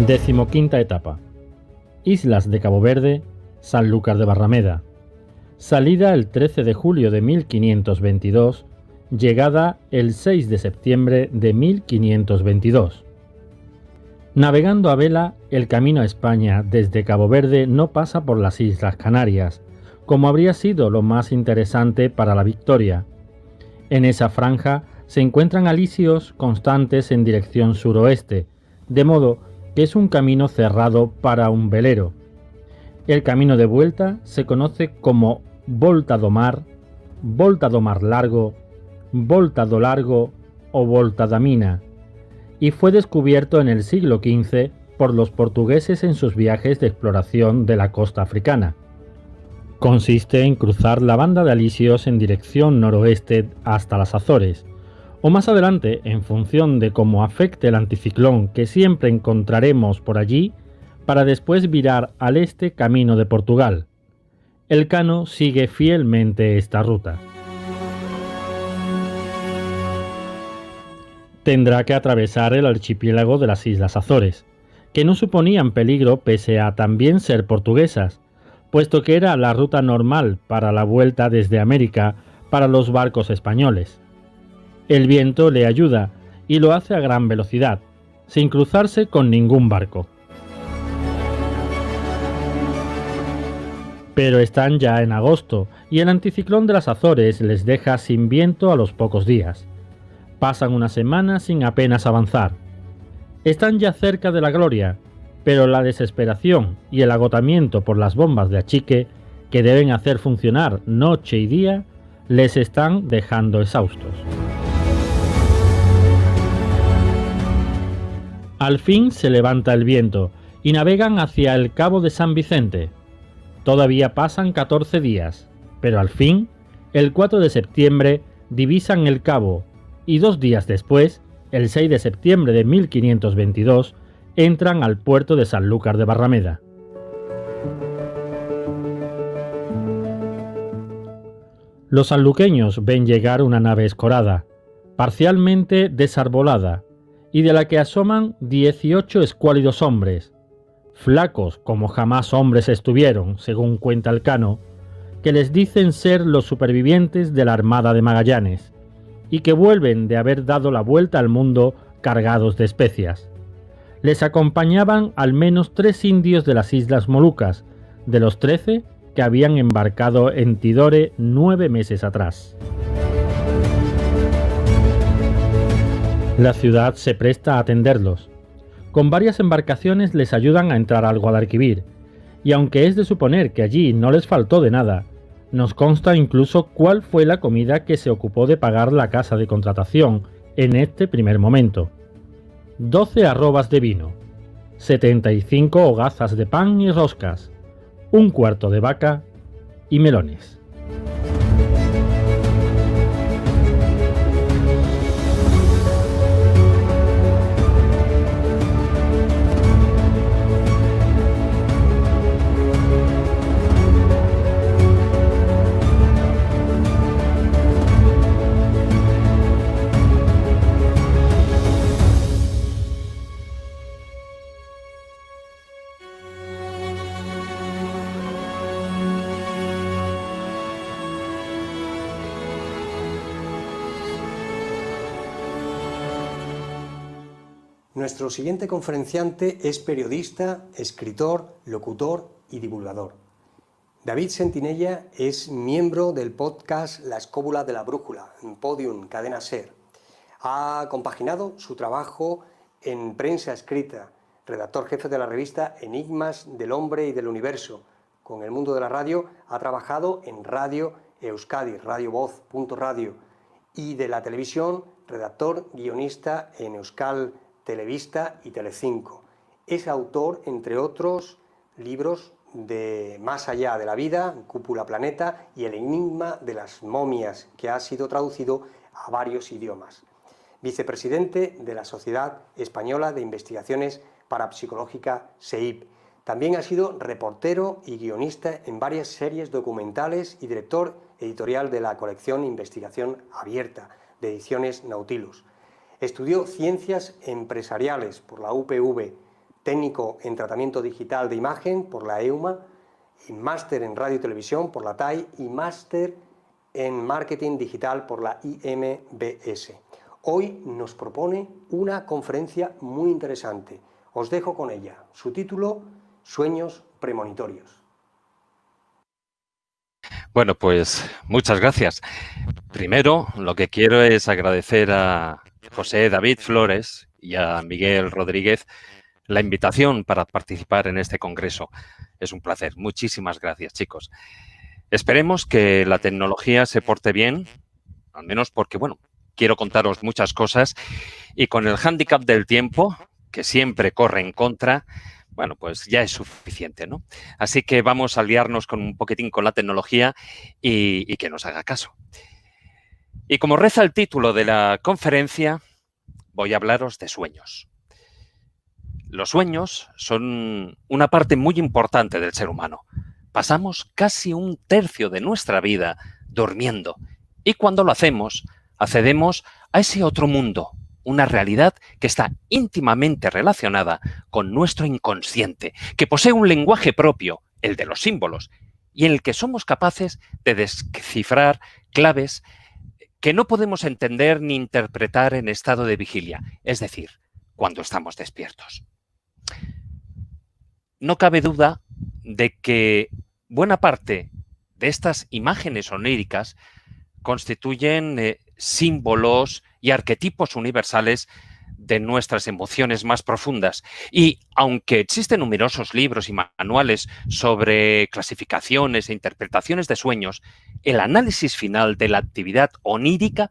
15ª etapa. Islas de Cabo Verde, Sanlúcar de Barrameda. Salida el 13 de julio de 1522, llegada el 6 de septiembre de 1522. Navegando a vela, el camino a España desde Cabo Verde no pasa por las Islas Canarias, como habría sido lo más interesante para la victoria. En esa franja se encuentran alisios constantes en dirección suroeste, de modo que es un camino cerrado para un velero. El camino de vuelta se conoce como Volta do Mar Largo, Volta do Largo o Volta da Mina, y fue descubierto en el siglo XV por los portugueses en sus viajes de exploración de la costa africana. Consiste en cruzar la banda de alisios en dirección noroeste hasta las Azores, o más adelante, en función de cómo afecte el anticiclón que siempre encontraremos por allí, para después virar al este camino de Portugal. El Cano sigue fielmente esta ruta. Tendrá que atravesar el archipiélago de las Islas Azores, que no suponían peligro pese a también ser portuguesas, puesto que era la ruta normal para la vuelta desde América para los barcos españoles. El viento le ayuda y lo hace a gran velocidad, sin cruzarse con ningún barco. Pero están ya en agosto y el anticiclón de las Azores les deja sin viento a los pocos días. Pasan una semana sin apenas avanzar. Están ya cerca de la gloria, pero la desesperación y el agotamiento por las bombas de achique, que deben hacer funcionar noche y día, les están dejando exhaustos. Al fin se levanta el viento y navegan hacia el Cabo de San Vicente. Todavía pasan 14 días, pero al fin, el 4 de septiembre, divisan el cabo y 2 días después, el 6 de septiembre de 1522, entran al puerto de Sanlúcar de Barrameda. Los sanluqueños ven llegar una nave escorada, parcialmente desarbolada, y de la que asoman 18 escuálidos hombres, flacos como jamás hombres estuvieron, según cuenta el Cano, que les dicen ser los supervivientes de la Armada de Magallanes, y que vuelven de haber dado la vuelta al mundo cargados de especias. Les acompañaban al menos 3 indios de las Islas Molucas, de los 13 que habían embarcado en Tidore 9 meses atrás. La ciudad se presta a atenderlos. Con varias embarcaciones les ayudan a entrar al Guadalquivir, y aunque es de suponer que allí no les faltó de nada, nos consta incluso cuál fue la comida que se ocupó de pagar la casa de contratación en este primer momento. 12 arrobas de vino, 75 hogazas de pan y roscas, un cuarto de vaca y melones. Nuestro siguiente conferenciante es periodista, escritor, locutor y divulgador. David Sentinella es miembro del podcast La Escóbula de la Brújula, en Podium, Cadena SER. Ha compaginado su trabajo en prensa escrita, redactor jefe de la revista Enigmas del Hombre y del Universo. Con el mundo de la radio ha trabajado en Radio Euskadi, Radio Voz.radio, y de la televisión, redactor, guionista en Euskal Televista y Telecinco. Es autor, entre otros, libros de Más allá de la vida, Cúpula Planeta y El enigma de las momias, que ha sido traducido a varios idiomas. Vicepresidente de la Sociedad Española de Investigaciones Parapsicológica, SEIP. También ha sido reportero y guionista en varias series documentales y director editorial de la colección Investigación Abierta, de Ediciones Nautilus. Estudió Ciencias Empresariales por la UPV, técnico en tratamiento digital de imagen por la EUMA, y máster en radio y televisión por la TAI y máster en marketing digital por la IMBS. Hoy nos propone una conferencia muy interesante. Os dejo con ella. Su título, Sueños premonitorios. Bueno, pues muchas gracias. Primero, lo que quiero es agradecer a José David Flores y a Miguel Rodríguez la invitación para participar en este congreso. Es un placer. Muchísimas gracias, chicos. Esperemos que la tecnología se porte bien, al menos porque, bueno, quiero contaros muchas cosas y con el hándicap del tiempo, que siempre corre en contra, bueno, pues ya es suficiente, ¿no? Así que vamos a liarnos con un poquitín con la tecnología y que nos haga caso. Y como reza el título de la conferencia, voy a hablaros de sueños. Los sueños son una parte muy importante del ser humano. Pasamos casi un tercio de nuestra vida durmiendo y cuando lo hacemos, accedemos a ese otro mundo, una realidad que está íntimamente relacionada con nuestro inconsciente, que posee un lenguaje propio, el de los símbolos, y en el que somos capaces de descifrar claves que no podemos entender ni interpretar en estado de vigilia, es decir, cuando estamos despiertos. No cabe duda de que buena parte de estas imágenes oníricas constituyen símbolos y arquetipos universales de nuestras emociones más profundas. Y aunque existen numerosos libros y manuales sobre clasificaciones e interpretaciones de sueños, el análisis final de la actividad onírica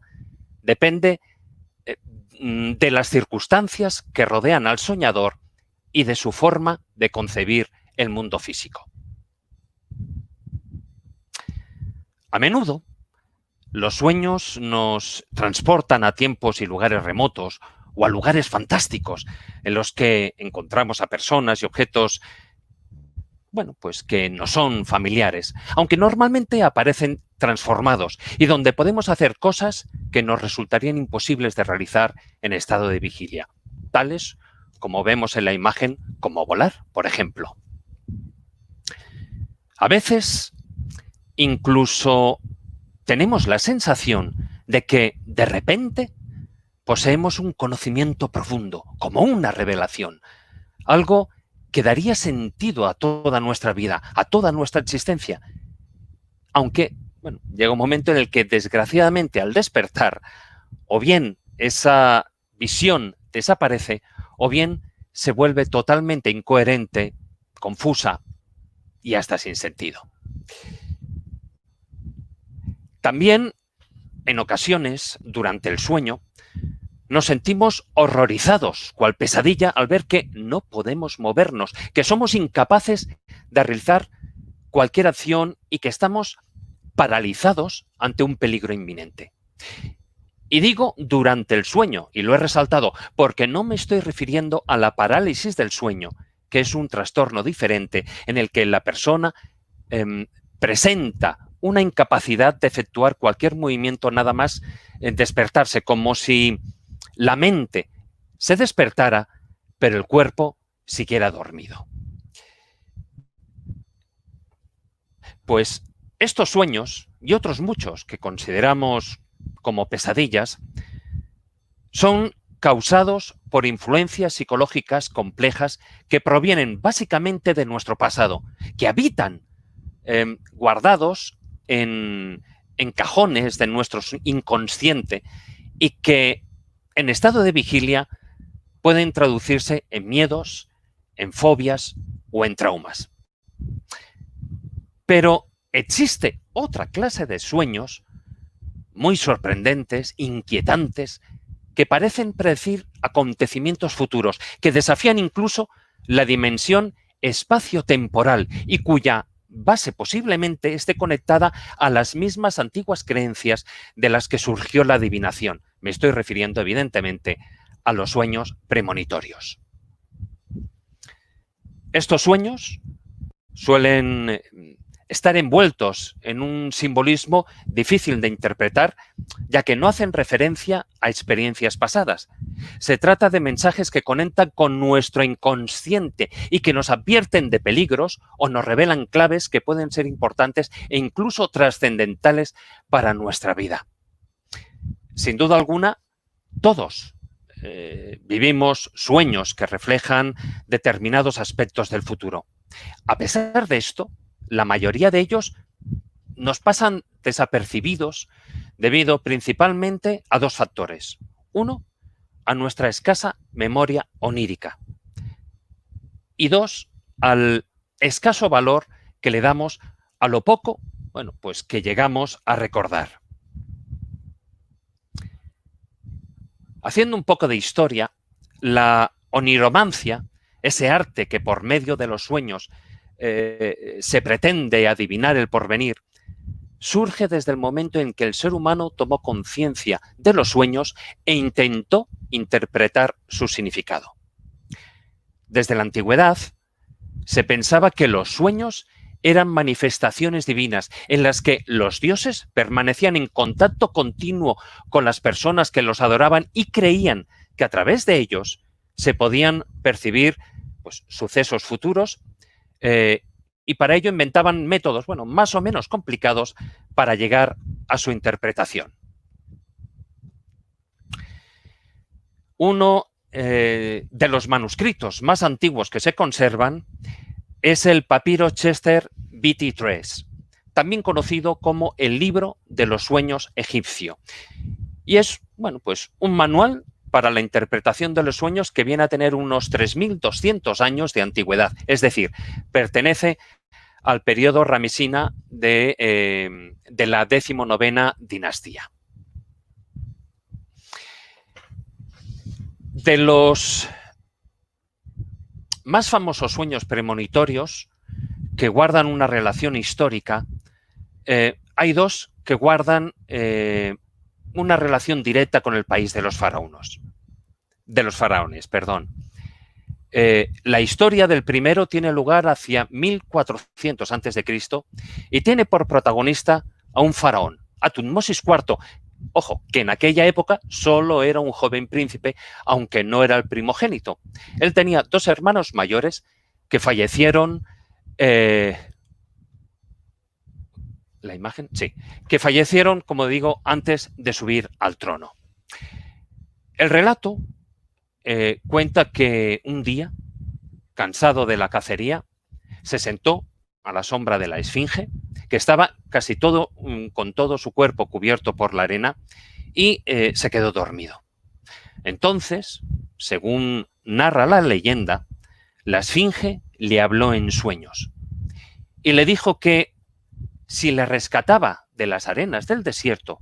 depende de las circunstancias que rodean al soñador y de su forma de concebir el mundo físico. A menudo, los sueños nos transportan a tiempos y lugares remotos o a lugares fantásticos en los que encontramos a personas y objetos, bueno, pues que no son familiares, aunque normalmente aparecen transformados y donde podemos hacer cosas que nos resultarían imposibles de realizar en estado de vigilia, tales como vemos en la imagen, como volar, por ejemplo. A veces, incluso tenemos la sensación de que, de repente, poseemos un conocimiento profundo, como una revelación, algo que daría sentido a toda nuestra vida, a toda nuestra existencia. Aunque, bueno, llega un momento en el que, desgraciadamente, al despertar, o bien esa visión desaparece, o bien se vuelve totalmente incoherente, confusa y hasta sin sentido. También, en ocasiones, durante el sueño, nos sentimos horrorizados, cual pesadilla, al ver que no podemos movernos, que somos incapaces de realizar cualquier acción y que estamos paralizados ante un peligro inminente. Y digo durante el sueño, y lo he resaltado, porque no me estoy refiriendo a la parálisis del sueño, que es un trastorno diferente en el que la persona presenta una incapacidad de efectuar cualquier movimiento nada más despertarse, como si la mente se despertara, pero el cuerpo siguiera dormido. Pues estos sueños y otros muchos que consideramos como pesadillas son causados por influencias psicológicas complejas que provienen básicamente de nuestro pasado, que habitan guardados en cajones de nuestro inconsciente y que en estado de vigilia pueden traducirse en miedos, en fobias o en traumas. Pero existe otra clase de sueños muy sorprendentes, inquietantes, que parecen predecir acontecimientos futuros, que desafían incluso la dimensión espacio-temporal y cuya base posiblemente esté conectada a las mismas antiguas creencias de las que surgió la adivinación. Me estoy refiriendo, evidentemente, a los sueños premonitorios. Estos sueños suelen estar envueltos en un simbolismo difícil de interpretar, ya que no hacen referencia a experiencias pasadas, Se trata de mensajes que conectan con nuestro inconsciente y que nos advierten de peligros o nos revelan claves que pueden ser importantes e incluso trascendentales para nuestra vida. Sin duda alguna, todos vivimos sueños que reflejan determinados aspectos del futuro. A pesar de esto, la mayoría de ellos nos pasan desapercibidos debido principalmente a dos factores. Uno, a nuestra escasa memoria onírica. Y dos, al escaso valor que le damos a lo poco, bueno, pues que llegamos a recordar. Haciendo un poco de historia, la oniromancia, ese arte que por medio de los sueños se pretende adivinar el porvenir, surge desde el momento en que el ser humano tomó conciencia de los sueños e intentó interpretar su significado. Desde la antigüedad se pensaba que los sueños eran manifestaciones divinas en las que los dioses permanecían en contacto continuo con las personas que los adoraban y creían que a través de ellos se podían percibir pues, sucesos futuros y para ello inventaban métodos, bueno, más o menos complicados para llegar a su interpretación. Uno de los manuscritos más antiguos que se conservan es el papiro Chester BT3, también conocido como el libro de los sueños egipcio. Y es, bueno, pues un manual para la interpretación de los sueños que viene a tener unos 3.200 años de antigüedad. Es decir, pertenece al periodo ramesina de la 19ª dinastía. De los más famosos sueños premonitorios que guardan una relación histórica, hay dos que guardan una relación directa con el país de los faraones. La historia del primero tiene lugar hacia 1400 a.C. y tiene por protagonista a un faraón, a Tutmosis IV. Ojo, que en aquella época solo era un joven príncipe, aunque no era el primogénito. Él tenía dos hermanos mayores que fallecieron... ¿La imagen? Sí. Que fallecieron, como digo, antes de subir al trono. El relato cuenta que un día, cansado de la cacería, se sentó a la sombra de la esfinge, que estaba casi todo, con todo su cuerpo cubierto por la arena, y se quedó dormido. Entonces, según narra la leyenda, la esfinge le habló en sueños y le dijo que si le rescataba de las arenas del desierto,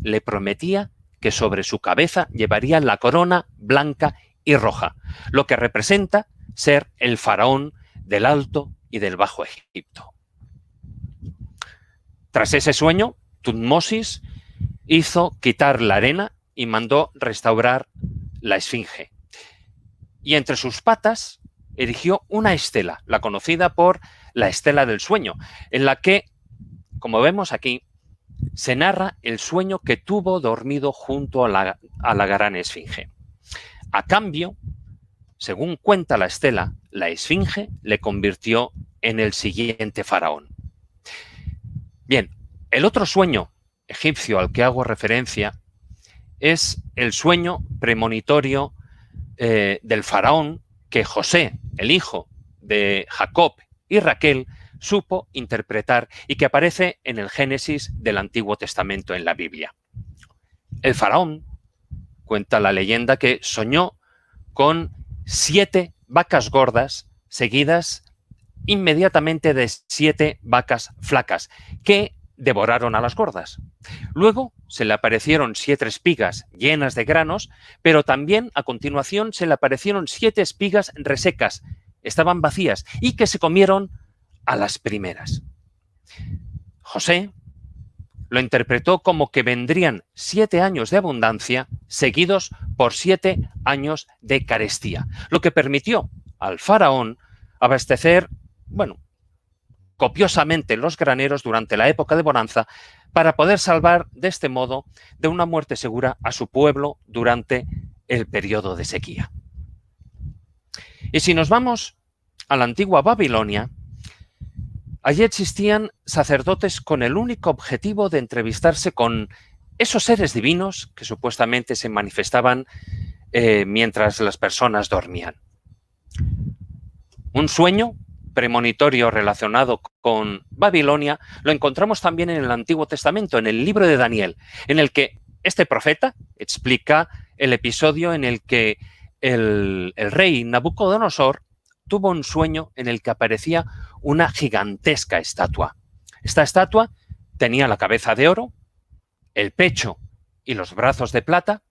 le prometía que sobre su cabeza llevaría la corona blanca y roja, lo que representa ser el faraón del Alto y del Bajo Egipto. Tras ese sueño, Tutmosis hizo quitar la arena y mandó restaurar la esfinge. Y entre sus patas erigió una estela, la conocida por la estela del sueño, en la que, como vemos aquí, se narra el sueño que tuvo dormido junto a la gran esfinge. A cambio, según cuenta la estela, la esfinge le convirtió en el siguiente faraón. Bien, el otro sueño egipcio al que hago referencia es el sueño premonitorio del faraón que José, el hijo de Jacob y Raquel, supo interpretar y que aparece en el Génesis del Antiguo Testamento en la Biblia. El faraón, cuenta la leyenda, que soñó con 7 vacas gordas seguidas inmediatamente de 7 vacas flacas que devoraron a las gordas. Luego se le aparecieron 7 espigas llenas de granos, pero también a continuación se le aparecieron 7 espigas resecas, estaban vacías y que se comieron a las primeras. José lo interpretó como que vendrían 7 años de abundancia seguidos por 7 años de carestía, lo que permitió al faraón abastecer, bueno, copiosamente los graneros durante la época de bonanza para poder salvar de este modo de una muerte segura a su pueblo durante el periodo de sequía. Y si nos vamos a la antigua Babilonia, allí existían sacerdotes con el único objetivo de entrevistarse con esos seres divinos que supuestamente se manifestaban mientras las personas dormían. Un sueño premonitorio relacionado con Babilonia lo encontramos también en el Antiguo Testamento, en el libro de Daniel, en el que este profeta explica el episodio en el que el rey Nabucodonosor tuvo un sueño en el que aparecía una gigantesca estatua. Esta estatua tenía la cabeza de oro, el pecho y los brazos de plata,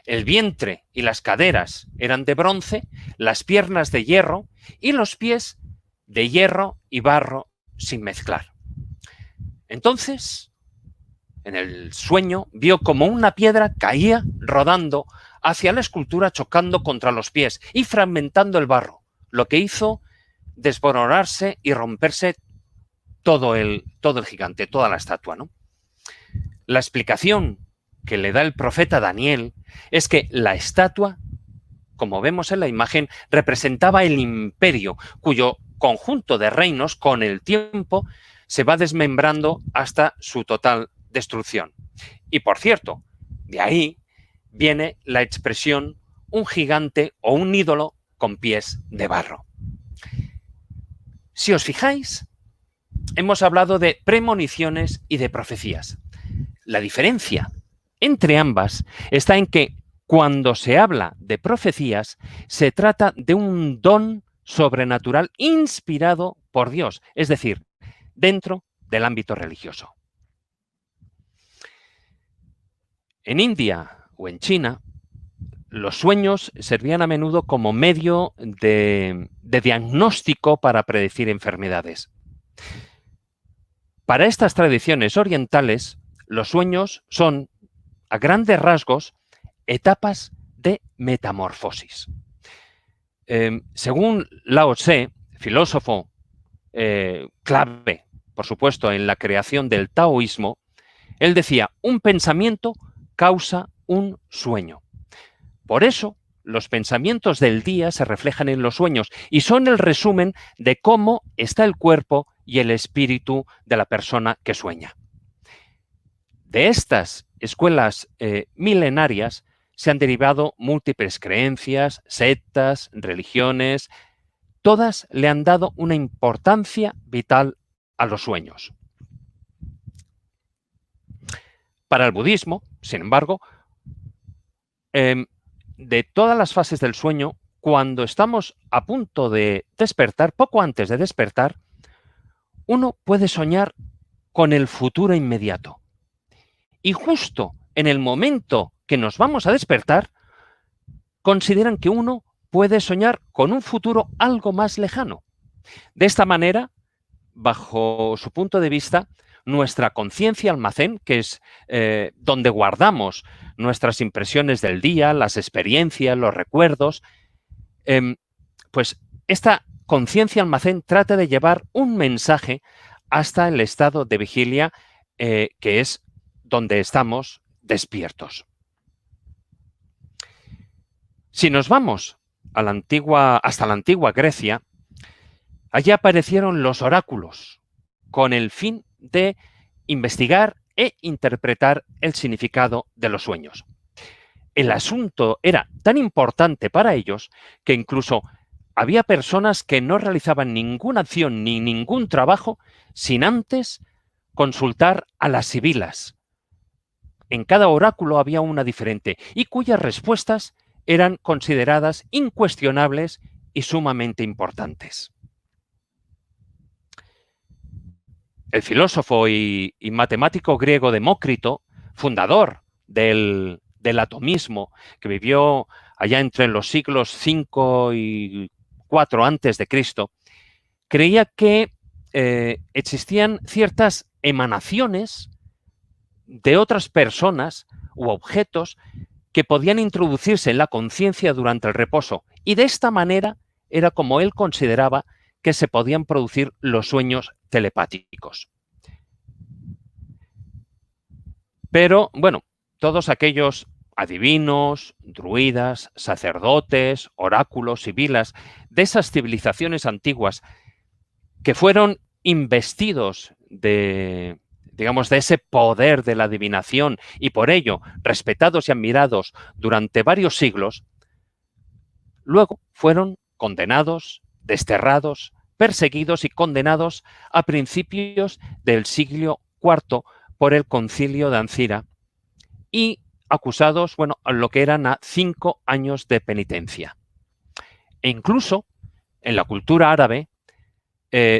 el vientre y las caderas eran de bronce, las piernas de hierro y los pies de hierro y barro sin mezclar. Entonces, en el sueño, vio como una piedra caía rodando hacia la escultura, chocando contra los pies y fragmentando el barro, lo que hizo desmoronarse y romperse todo el gigante, toda la estatua, ¿no? La explicación que le da el profeta Daniel es que la estatua, como vemos en la imagen, representaba el imperio, cuyo conjunto de reinos con el tiempo se va desmembrando hasta su total destrucción. Y por cierto, de ahí viene la expresión un gigante o un ídolo con pies de barro. Si os fijáis, hemos hablado de premoniciones y de profecías. La diferencia entre ambas está en que cuando se habla de profecías, se trata de un don sobrenatural inspirado por Dios, es decir, dentro del ámbito religioso. En India o en China, los sueños servían a menudo como medio de diagnóstico para predecir enfermedades. Para estas tradiciones orientales, los sueños son, a grandes rasgos, etapas de metamorfosis. Según Lao Tse, filósofo clave, por supuesto, en la creación del taoísmo, él decía, un pensamiento causa un sueño. Por eso, los pensamientos del día se reflejan en los sueños y son el resumen de cómo está el cuerpo y el espíritu de la persona que sueña. De estas escuelas milenarias se han derivado múltiples creencias, sectas, religiones. Todas le han dado una importancia vital a los sueños. Para el budismo, sin embargo, de todas las fases del sueño, cuando estamos a punto de despertar, poco antes de despertar, uno puede soñar con el futuro inmediato. Y justo en el momento que nos vamos a despertar, consideran que uno puede soñar con un futuro algo más lejano. De esta manera, bajo su punto de vista, nuestra conciencia almacén, que es donde guardamos nuestras impresiones del día, las experiencias, los recuerdos, pues esta conciencia almacén trata de llevar un mensaje hasta el estado de vigilia, que es donde estamos despiertos. Si nos vamos a hasta la antigua Grecia, allí aparecieron los oráculos con el fin de investigar e interpretar el significado de los sueños. El asunto era tan importante para ellos que incluso había personas que no realizaban ninguna acción ni ningún trabajo sin antes consultar a las sibilas. En cada oráculo había una diferente y cuyas respuestas eran consideradas incuestionables y sumamente importantes. El filósofo y matemático griego Demócrito, fundador del atomismo, que vivió allá entre los siglos 5 y 4 antes de Cristo, creía que existían ciertas emanaciones de otras personas u objetos que podían introducirse en la conciencia durante el reposo, y de esta manera era como él consideraba que se podían producir los sueños telepáticos. Pero, bueno, todos aquellos adivinos, druidas, sacerdotes, oráculos, sibilas, de esas civilizaciones antiguas que fueron investidos de, digamos, de ese poder de la adivinación y por ello respetados y admirados durante varios siglos, luego fueron condenados, desterrados, perseguidos y condenados a principios del siglo IV por el Concilio de Ancira y acusados, bueno, a lo que eran a 5 años de penitencia. E incluso en la cultura árabe,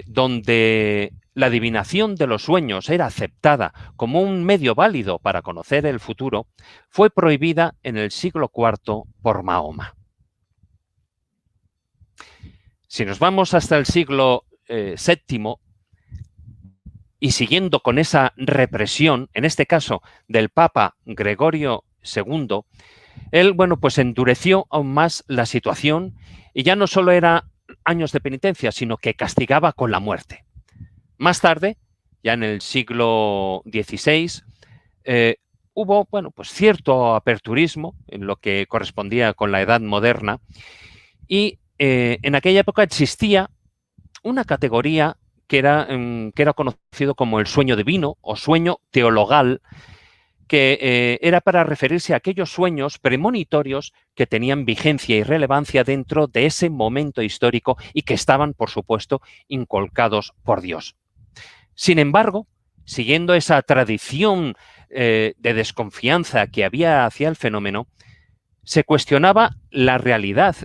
donde la adivinación de los sueños era aceptada como un medio válido para conocer el futuro, fue prohibida en el siglo IV por Mahoma. Si nos vamos hasta el siglo VII y siguiendo con esa represión, en este caso del Papa Gregorio II, él, bueno, pues endureció aún más la situación y ya no solo era años de penitencia, sino que castigaba con la muerte. Más tarde, ya en el siglo XVI, hubo, bueno, pues cierto aperturismo en lo que correspondía con la Edad Moderna y en aquella época existía una categoría que era conocido como el sueño divino o sueño teologal, que era para referirse a aquellos sueños premonitorios que tenían vigencia y relevancia dentro de ese momento histórico y que estaban, por supuesto, inculcados por Dios. Sin embargo, siguiendo esa tradición de desconfianza que había hacia el fenómeno, se cuestionaba la realidad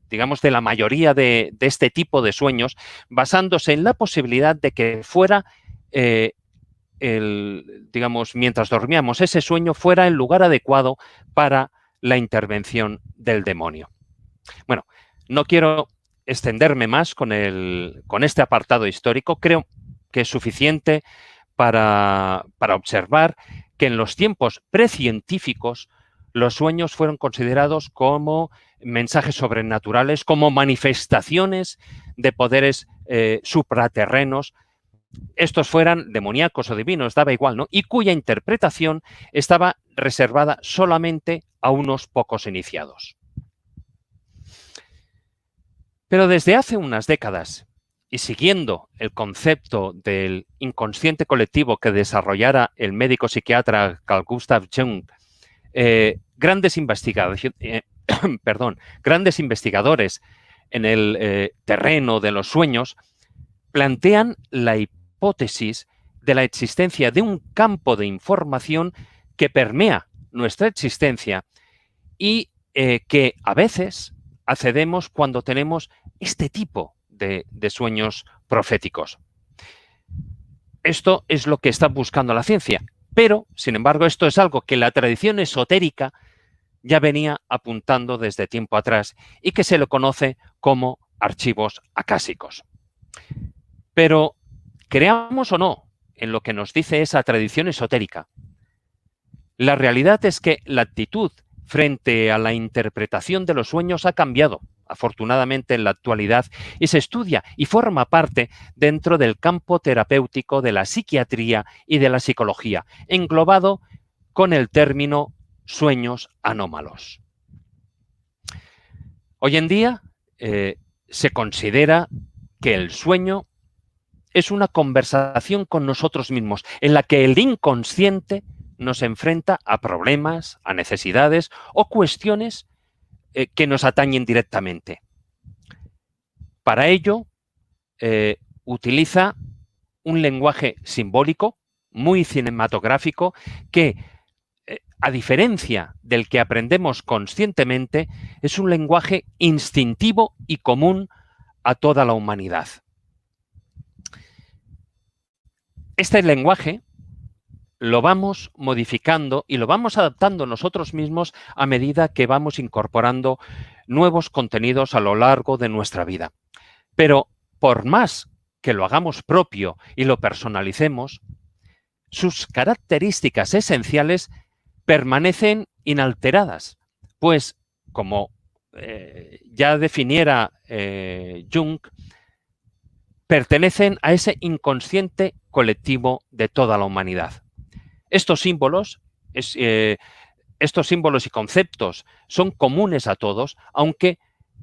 digamos, de la mayoría de este tipo de sueños, basándose en la posibilidad de que fuera digamos, mientras dormíamos, ese sueño fuera el lugar adecuado para la intervención del demonio. Bueno, no quiero extenderme más con este apartado histórico. Creo que es suficiente para observar que en los tiempos precientíficos los sueños fueron considerados como mensajes sobrenaturales, como manifestaciones de poderes supraterrenos, estos fueran demoníacos o divinos, daba igual, ¿no? Y cuya interpretación estaba reservada solamente a unos pocos iniciados. Pero desde hace unas décadas, y siguiendo el concepto del inconsciente colectivo que desarrollara el médico psiquiatra Carl Gustav Jung, grandes investigadores en el terreno de los sueños plantean la hipótesis de la existencia de un campo de información que permea nuestra existencia y que a veces accedemos cuando tenemos este tipo de sueños proféticos. Esto es lo que está buscando la ciencia, pero, sin embargo, esto es algo que la tradición esotérica ya venía apuntando desde tiempo atrás y que se le conoce como archivos acásicos. Pero, creamos o no en lo que nos dice esa tradición esotérica, la realidad es que la actitud frente a la interpretación de los sueños ha cambiado, afortunadamente, en la actualidad, y se estudia y forma parte dentro del campo terapéutico de la psiquiatría y de la psicología, englobado con el término sueños anómalos. Hoy en día se considera que el sueño es una conversación con nosotros mismos, en la que el inconsciente nos enfrenta a problemas, a necesidades o cuestiones que nos atañen directamente. Para ello, utiliza un lenguaje simbólico, muy cinematográfico, que, a diferencia del que aprendemos conscientemente, es un lenguaje instintivo y común a toda la humanidad. Este lenguaje lo vamos modificando y lo vamos adaptando nosotros mismos a medida que vamos incorporando nuevos contenidos a lo largo de nuestra vida. Pero por más que lo hagamos propio y lo personalicemos, sus características esenciales permanecen inalteradas, pues, como ya definiera Jung, pertenecen a ese inconsciente colectivo de toda la humanidad. Estos símbolos estos símbolos y conceptos son comunes a todos, aunque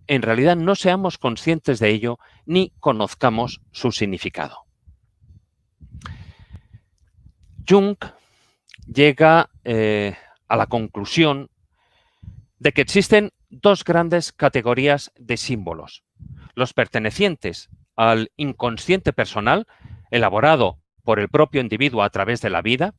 en realidad no seamos conscientes de ello ni conozcamos su significado. Jung llega a la conclusión de que existen dos grandes categorías de símbolos: los pertenecientes al inconsciente personal, elaborado por el propio individuo a través de la vida,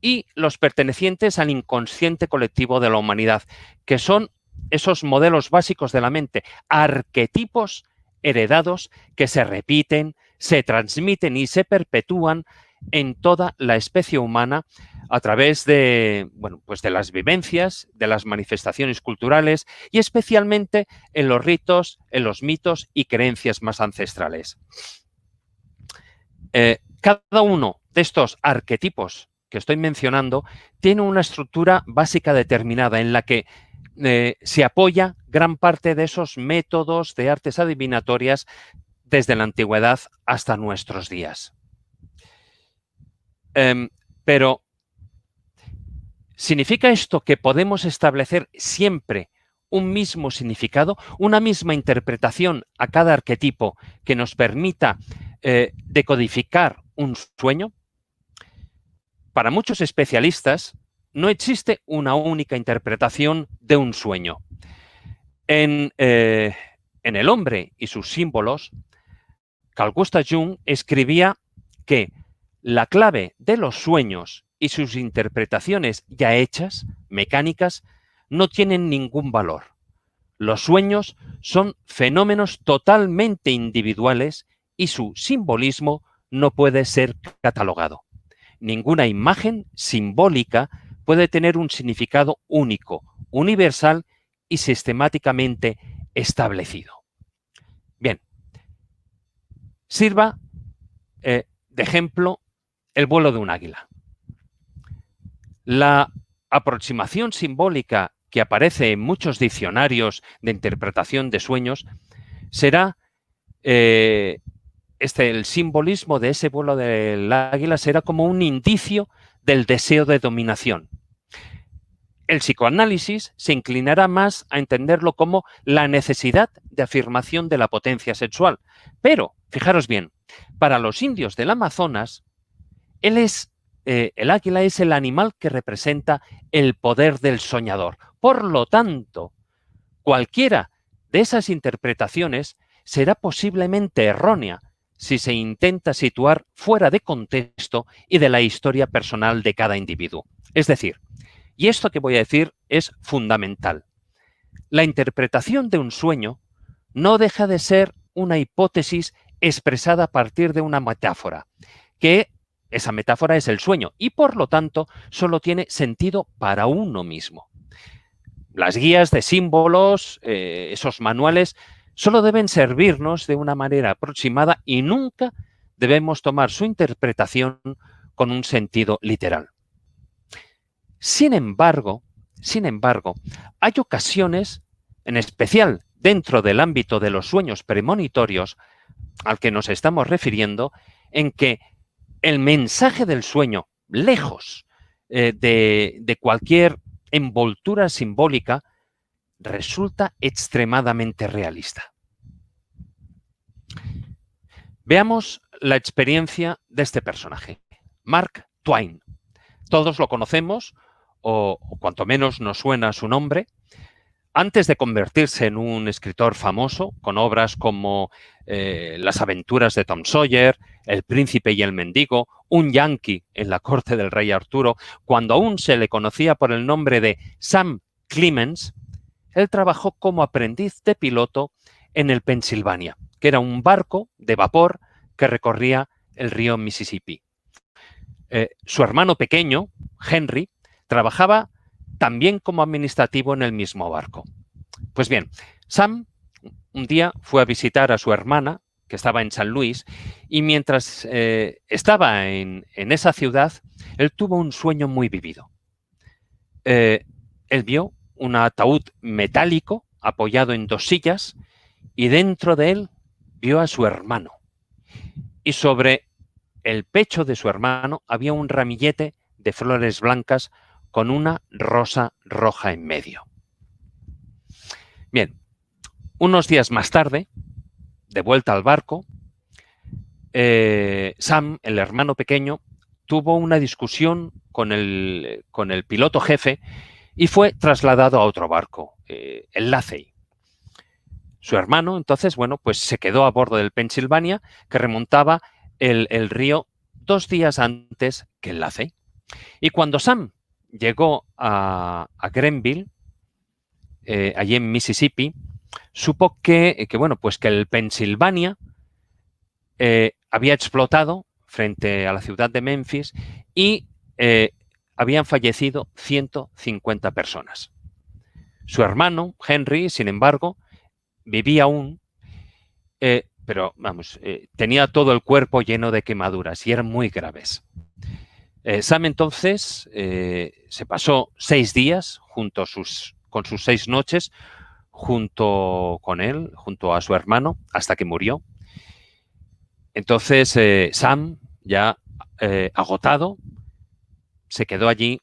y los pertenecientes al inconsciente colectivo de la humanidad, que son esos modelos básicos de la mente, arquetipos heredados que se repiten, se transmiten y se perpetúan en toda la especie humana a través de, bueno, pues de las vivencias, de las manifestaciones culturales y especialmente en los ritos, en los mitos y creencias más ancestrales. Cada uno de estos arquetipos que estoy mencionando tiene una estructura básica determinada en la que se apoya gran parte de esos métodos de artes adivinatorias desde la antigüedad hasta nuestros días. Pero, ¿significa esto que podemos establecer siempre un mismo significado, una misma interpretación a cada arquetipo que nos permita decodificar un sueño? Para muchos especialistas, no existe una única interpretación de un sueño. En El hombre y sus símbolos, Carl Gustav Jung escribía que la clave de los sueños y sus interpretaciones ya hechas, mecánicas, no tienen ningún valor. Los sueños son fenómenos totalmente individuales y su simbolismo no puede ser catalogado. Ninguna imagen simbólica puede tener un significado único, universal y sistemáticamente establecido. Bien, sirva de ejemplo el vuelo de un águila. La aproximación simbólica que aparece en muchos diccionarios de interpretación de sueños será el simbolismo de ese vuelo del águila será como un indicio del deseo de dominación. El psicoanálisis se inclinará más a entenderlo como la necesidad de afirmación de la potencia sexual. Pero, fijaros bien, para los indios del Amazonas, el águila es el animal que representa el poder del soñador. Por lo tanto, cualquiera de esas interpretaciones será posiblemente errónea si se intenta situar fuera de contexto y de la historia personal de cada individuo. Es decir, y esto que voy a decir es fundamental, la interpretación de un sueño no deja de ser una hipótesis expresada a partir de una metáfora, que esa metáfora es el sueño y por lo tanto solo tiene sentido para uno mismo. Las guías de símbolos, esos manuales, solo deben servirnos de una manera aproximada y nunca debemos tomar su interpretación con un sentido literal. Sin embargo, hay ocasiones, en especial dentro del ámbito de los sueños premonitorios al que nos estamos refiriendo, en que el mensaje del sueño, lejos de cualquier envoltura simbólica, resulta extremadamente realista. Veamos la experiencia de este personaje, Mark Twain. Todos lo conocemos, o cuanto menos nos suena su nombre. Antes de convertirse en un escritor famoso, con obras como Las aventuras de Tom Sawyer, El príncipe y el mendigo, Un yanqui en la corte del rey Arturo, cuando aún se le conocía por el nombre de Sam Clemens, él trabajó como aprendiz de piloto en el Pennsylvania, que era un barco de vapor que recorría el río Mississippi. Su hermano pequeño, Henry, trabajaba también como administrativo en el mismo barco. Pues bien, Sam un día fue a visitar a su hermana, que estaba en San Luis, y mientras estaba en esa ciudad, él tuvo un sueño muy vivido. Él vio un ataúd metálico apoyado en dos sillas y dentro de él vio a su hermano. Y sobre el pecho de su hermano había un ramillete de flores blancas con una rosa roja en medio. Bien, unos días más tarde, de vuelta al barco, Sam, el hermano pequeño, tuvo una discusión con el piloto jefe y fue trasladado a otro barco, el Lacey. Su hermano, entonces, bueno, pues se quedó a bordo del Pennsylvania, que remontaba el río 2 días antes que el Lacey. Y cuando Sam llegó a Greenville, allí en Mississippi, supo que el Pennsylvania había explotado frente a la ciudad de Memphis y habían fallecido 150 personas. Su hermano, Henry, sin embargo, vivía aún, pero tenía todo el cuerpo lleno de quemaduras y eran muy graves. Sam entonces se pasó 6 días con sus 6 noches junto con él, junto a su hermano, hasta que murió. Entonces Sam, ya agotado, se quedó allí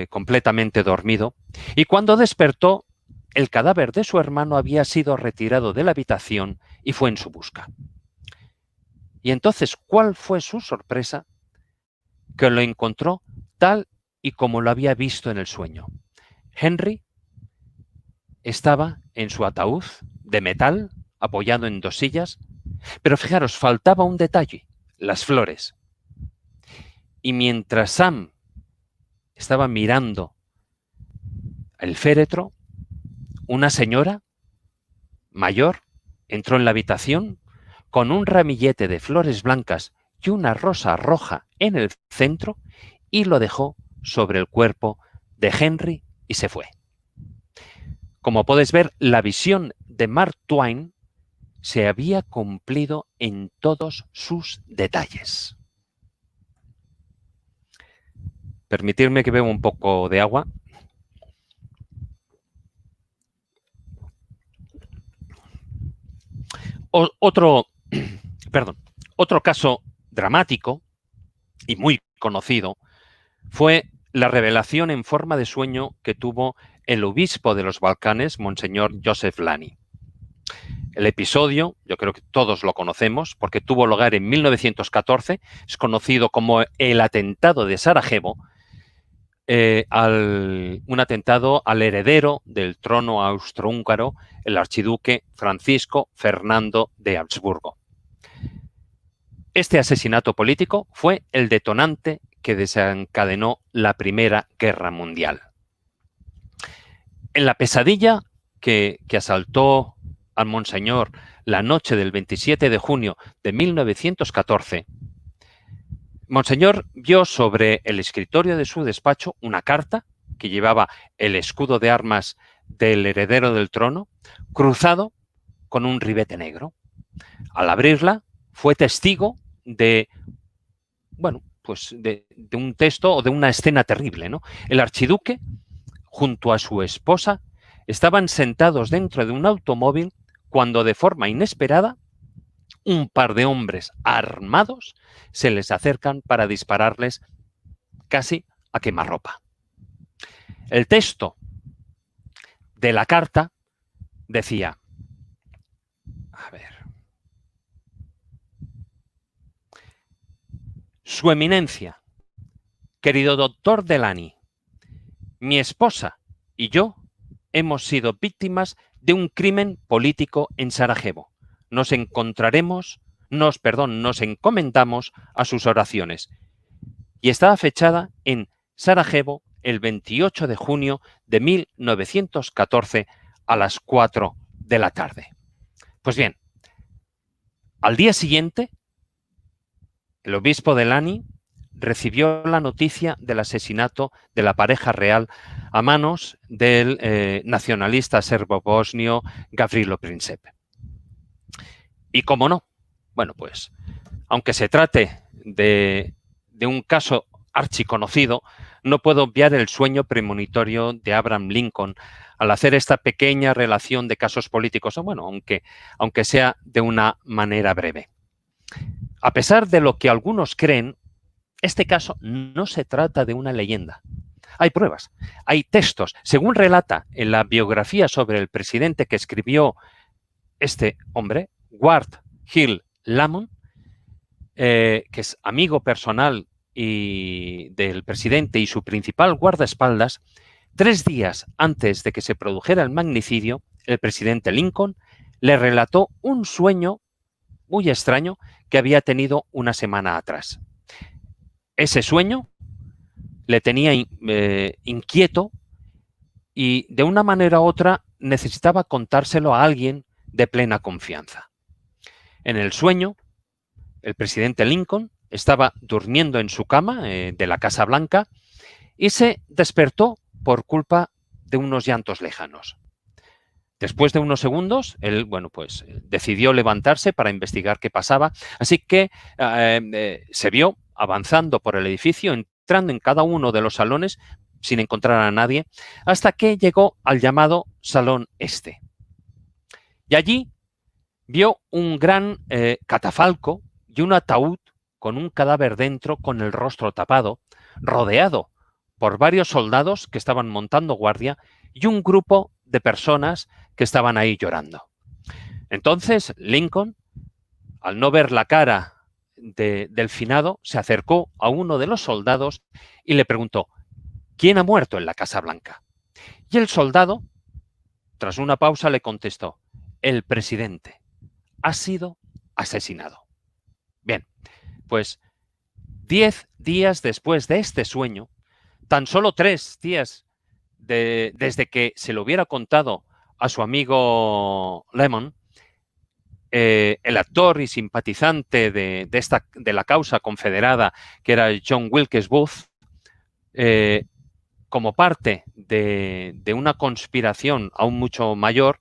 completamente dormido y cuando despertó, el cadáver de su hermano había sido retirado de la habitación y fue en su busca. Y entonces, ¿cuál fue su sorpresa? Que lo encontró tal y como lo había visto en el sueño. Henry estaba en su ataúd de metal, apoyado en 2 sillas, pero fijaros, faltaba un detalle, las flores. Y mientras Sam estaba mirando el féretro, una señora mayor entró en la habitación con un ramillete de flores blancas y una rosa roja en el centro y lo dejó sobre el cuerpo de Henry y se fue. Como puedes ver, la visión de Mark Twain se había cumplido en todos sus detalles. Permitirme que beba un poco de agua. Otro caso dramático y muy conocido fue la revelación en forma de sueño que tuvo el obispo de los Balcanes, Monseñor Joseph Lani. El episodio, yo creo que todos lo conocemos, porque tuvo lugar en 1914, es conocido como el atentado de Sarajevo, un atentado al heredero del trono austrohúngaro, el archiduque Francisco Fernando de Habsburgo. Este asesinato político fue el detonante que desencadenó la Primera Guerra Mundial. En la pesadilla que asaltó al Monseñor la noche del 27 de junio de 1914, Monseñor vio sobre el escritorio de su despacho una carta que llevaba el escudo de armas del heredero del trono, cruzado con un ribete negro. Al abrirla, fue testigo de un texto o de una escena terrible, ¿no? El archiduque, junto a su esposa, estaban sentados dentro de un automóvil cuando de forma inesperada un par de hombres armados se les acercan para dispararles casi a quemarropa. El texto de la carta decía, Su Eminencia, querido doctor Delany, mi esposa y yo hemos sido víctimas de un crimen político en Sarajevo. Nos encomendamos a sus oraciones. Y estaba fechada en Sarajevo el 28 de junio de 1914 a las 4 de la tarde. Pues bien, al día siguiente, el obispo Delany recibió la noticia del asesinato de la pareja real a manos del nacionalista serbo-bosnio Gavrilo Princip. Y cómo no, aunque se trate de un caso archiconocido, no puedo obviar el sueño premonitorio de Abraham Lincoln al hacer esta pequeña relación de casos políticos, aunque sea de una manera breve. A pesar de lo que algunos creen, este caso no se trata de una leyenda. Hay pruebas, hay textos. Según relata en la biografía sobre el presidente que escribió este hombre, Ward Hill Lamont, que es amigo personal del presidente y su principal guardaespaldas, 3 días antes de que se produjera el magnicidio, el presidente Lincoln le relató un sueño muy extraño que había tenido una semana atrás. Ese sueño le tenía inquieto y de una manera u otra necesitaba contárselo a alguien de plena confianza. En el sueño, el presidente Lincoln estaba durmiendo en su cama de la Casa Blanca y se despertó por culpa de unos llantos lejanos. Después de unos segundos, él, decidió levantarse para investigar qué pasaba, así que se vio avanzando por el edificio, entrando en cada uno de los salones sin encontrar a nadie, hasta que llegó al llamado Salón Este. Y allí vio un gran catafalco y un ataúd con un cadáver dentro, con el rostro tapado, rodeado por varios soldados que estaban montando guardia y un grupo de personas que estaban ahí llorando. Entonces Lincoln, al no ver la cara del finado, se acercó a uno de los soldados y le preguntó: ¿quién ha muerto en la Casa Blanca? Y el soldado, tras una pausa, le contestó: el presidente ha sido asesinado. Bien, pues 10 días después de este sueño, tan solo 3 días desde que se lo hubiera contado a su amigo Lemon, el actor y simpatizante de la causa confederada, que era John Wilkes Booth, como parte de una conspiración aún mucho mayor,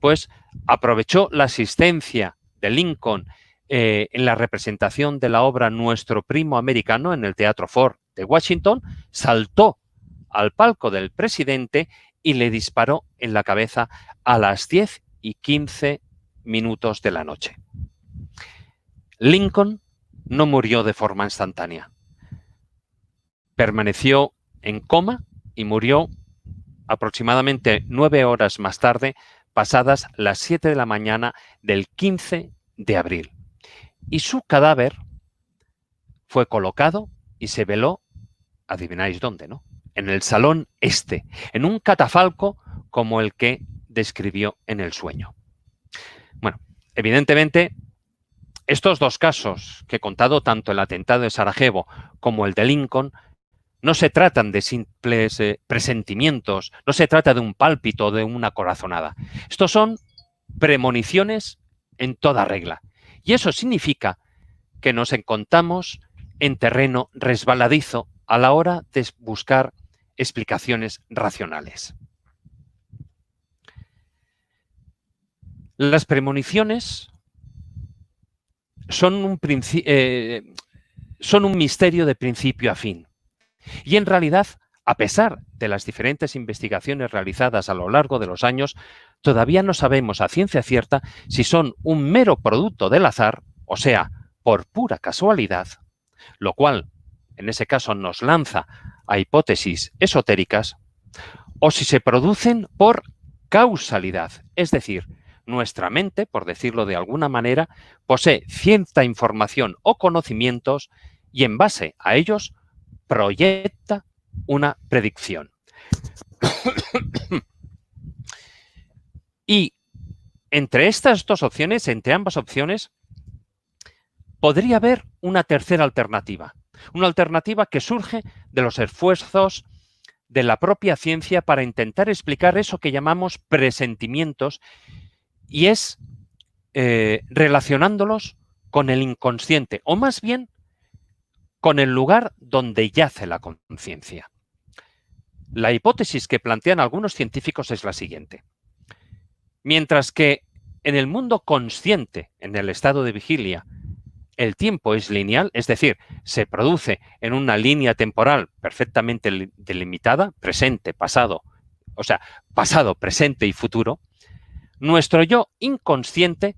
pues aprovechó la asistencia de Lincoln en la representación de la obra Nuestro Primo Americano en el Teatro Ford de Washington, saltó al palco del presidente y le disparó en la cabeza a las 10:15 de la noche. Lincoln no murió de forma instantánea. Permaneció en coma y murió aproximadamente 9 horas más tarde, pasadas las 7 de la mañana del 15 de abril. Y su cadáver fue colocado y se veló, adivináis dónde, ¿no? En el Salón Este, en un catafalco como el que describió en el sueño. Bueno, evidentemente, estos dos casos que he contado, tanto el atentado de Sarajevo como el de Lincoln, no se tratan de simples presentimientos, no se trata de un pálpito, de una corazonada. Estos son premoniciones en toda regla. Y eso significa que nos encontramos en terreno resbaladizo a la hora de buscar explicaciones racionales. Las premoniciones son un misterio de principio a fin. Y en realidad, a pesar de las diferentes investigaciones realizadas a lo largo de los años, todavía no sabemos a ciencia cierta si son un mero producto del azar, o sea, por pura casualidad, lo cual en ese caso nos lanza a hipótesis esotéricas, o si se producen por causalidad, es decir, nuestra mente, por decirlo de alguna manera, posee cierta información o conocimientos y en base a ellos proyecta una predicción. Y entre estas dos opciones, entre ambas opciones, podría haber una tercera alternativa. Una alternativa que surge de los esfuerzos de la propia ciencia para intentar explicar eso que llamamos presentimientos, y es relacionándolos con el inconsciente, o más bien con el lugar donde yace la conciencia. La hipótesis que plantean algunos científicos es la siguiente. Mientras que en el mundo consciente, en el estado de vigilia, el tiempo es lineal, es decir, se produce en una línea temporal perfectamente delimitada, presente, pasado, o sea, pasado, presente y futuro, nuestro yo inconsciente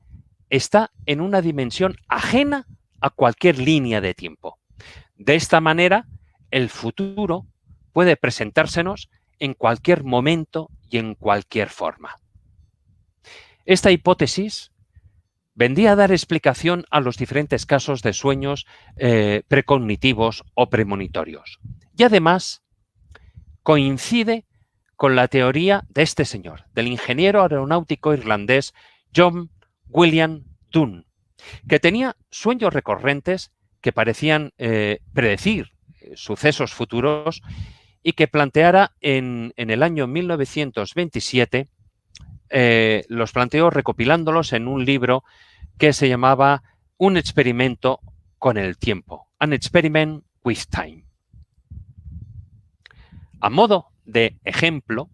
está en una dimensión ajena a cualquier línea de tiempo. De esta manera, el futuro puede presentársenos en cualquier momento y en cualquier forma. Esta hipótesis vendría a dar explicación a los diferentes casos de sueños precognitivos o premonitorios. Y además coincide con la teoría de este señor, del ingeniero aeronáutico irlandés John William Dunne, que tenía sueños recurrentes que parecían predecir sucesos futuros y que planteara en el año 1927, los planteó recopilándolos en un libro que se llamaba Un experimento con el tiempo, An Experiment with Time. A modo de ejemplo,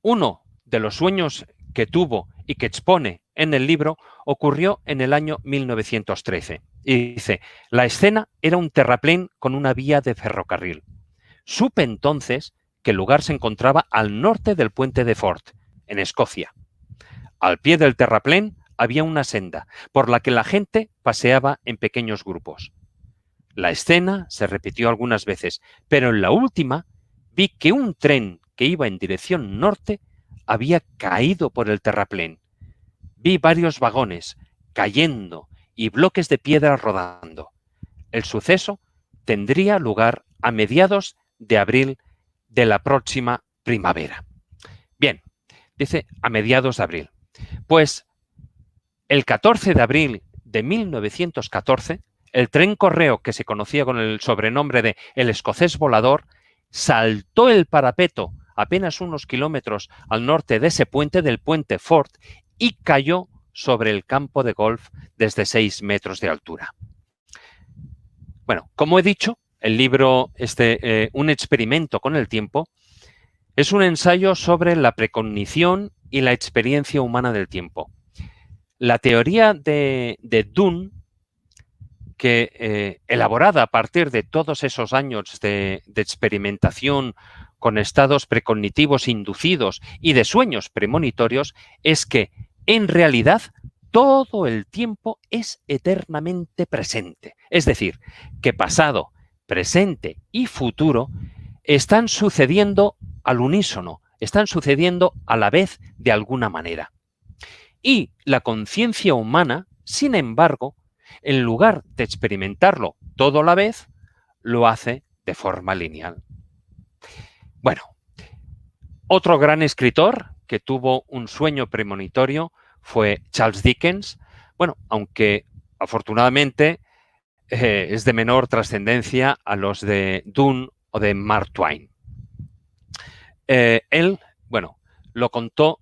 uno de los sueños que tuvo y que expone en el libro ocurrió en el año 1913. Y dice, la escena era un terraplén con una vía de ferrocarril. Supe entonces que el lugar se encontraba al norte del puente de Fort, en Escocia. Al pie del terraplén había una senda por la que la gente paseaba en pequeños grupos. La escena se repitió algunas veces, pero en la última vi que un tren que iba en dirección norte había caído por el terraplén. Vi varios vagones cayendo y bloques de piedra rodando. El suceso tendría lugar a mediados de abril de la próxima primavera. Bien, dice a mediados de abril. Pues el 14 de abril de 1914, el tren correo que se conocía con el sobrenombre de El Escocés Volador saltó el parapeto apenas unos kilómetros al norte de ese puente, del puente Fort, y cayó sobre el campo de golf desde 6 metros de altura. Bueno, como he dicho, el libro Un experimento con el tiempo es un ensayo sobre la precognición y la experiencia humana del tiempo. La teoría de Dunne, que elaborada a partir de todos esos años de experimentación con estados precognitivos inducidos y de sueños premonitorios, es que en realidad todo el tiempo es eternamente presente. Es decir, que pasado, presente y futuro están sucediendo al unísono, están sucediendo a la vez de alguna manera. Y la conciencia humana, sin embargo, en lugar de experimentarlo todo a la vez, lo hace de forma lineal. Bueno, otro gran escritor que tuvo un sueño premonitorio fue Charles Dickens. Bueno, aunque afortunadamente es de menor trascendencia a los de Dunne o de Mark Twain. Él, bueno, lo contó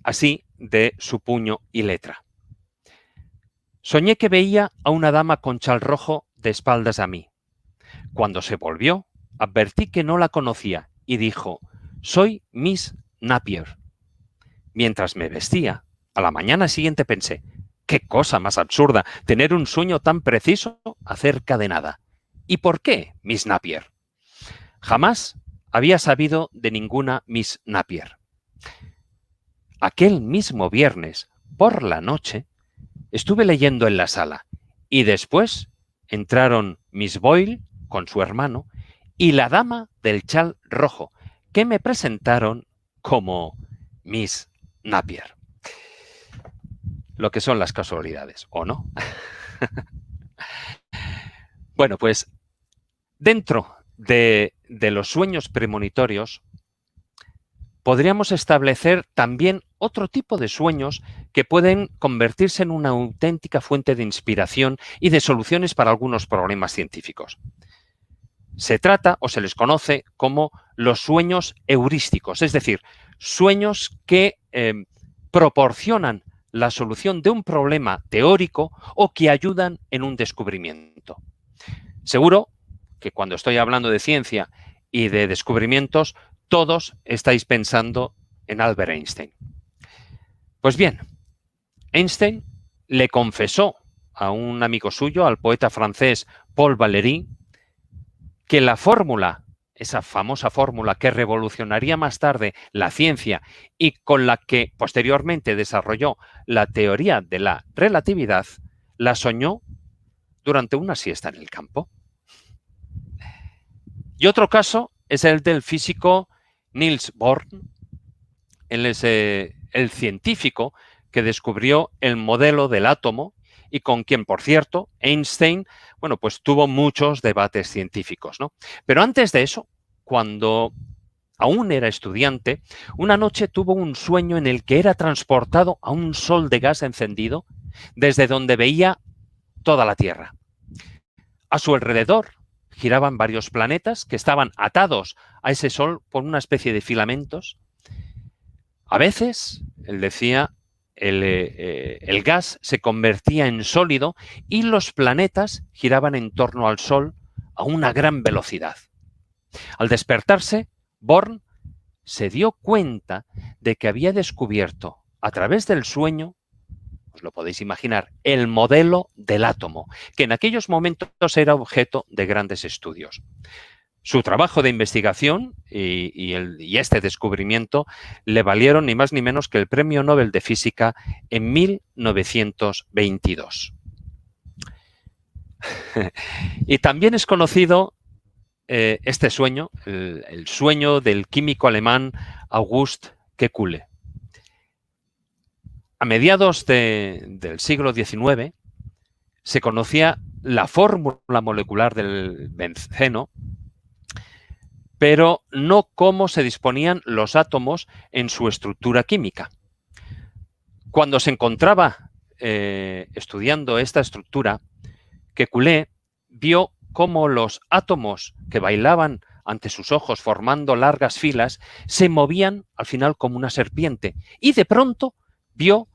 así de su puño y letra. Soñé que veía a una dama con chal rojo de espaldas a mí. Cuando se volvió, advertí que no la conocía y dijo, soy Miss Napier. Mientras me vestía, a la mañana siguiente pensé, qué cosa más absurda, tener un sueño tan preciso acerca de nada. ¿Y por qué Miss Napier? Jamás había sabido de ninguna Miss Napier. Aquel mismo viernes, por la noche, estuve leyendo en la sala y después entraron Miss Boyle con su hermano y la dama del chal rojo, que me presentaron como Miss Napier. Lo que son las casualidades, ¿o no? Bueno, pues dentro de los sueños premonitorios podríamos establecer también otro tipo de sueños que pueden convertirse en una auténtica fuente de inspiración y de soluciones para algunos problemas científicos. Se trata o se les conoce como los sueños heurísticos, es decir, sueños que proporcionan la solución de un problema teórico o que ayudan en un descubrimiento. Seguro que cuando estoy hablando de ciencia y de descubrimientos, todos estáis pensando en Albert Einstein. Pues bien, Einstein le confesó a un amigo suyo, al poeta francés Paul Valéry, que la fórmula, esa famosa fórmula que revolucionaría más tarde la ciencia y con la que posteriormente desarrolló la teoría de la relatividad, la soñó durante una siesta en el campo. Y otro caso es el del físico Niels Bohr. Él es el científico que descubrió el modelo del átomo y con quien, por cierto, Einstein, bueno, pues tuvo muchos debates científicos, ¿no? Pero antes de eso, cuando aún era estudiante, una noche tuvo un sueño en el que era transportado a un sol de gas encendido desde donde veía toda la Tierra. A su alrededor giraban varios planetas que estaban atados a ese sol por una especie de filamentos. A veces, él decía, el gas se convertía en sólido y los planetas giraban en torno al Sol a una gran velocidad. Al despertarse, Born se dio cuenta de que había descubierto, a través del sueño, os lo podéis imaginar, el modelo del átomo, que en aquellos momentos era objeto de grandes estudios. Su trabajo de investigación y este descubrimiento le valieron ni más ni menos que el Premio Nobel de Física en 1922. Y también es conocido este sueño, el sueño del químico alemán August Kekulé. A mediados del siglo XIX se conocía la fórmula molecular del benceno, pero no cómo se disponían los átomos en su estructura química. Cuando se encontraba estudiando esta estructura, Kekulé vio cómo los átomos que bailaban ante sus ojos formando largas filas se movían al final como una serpiente y de pronto vio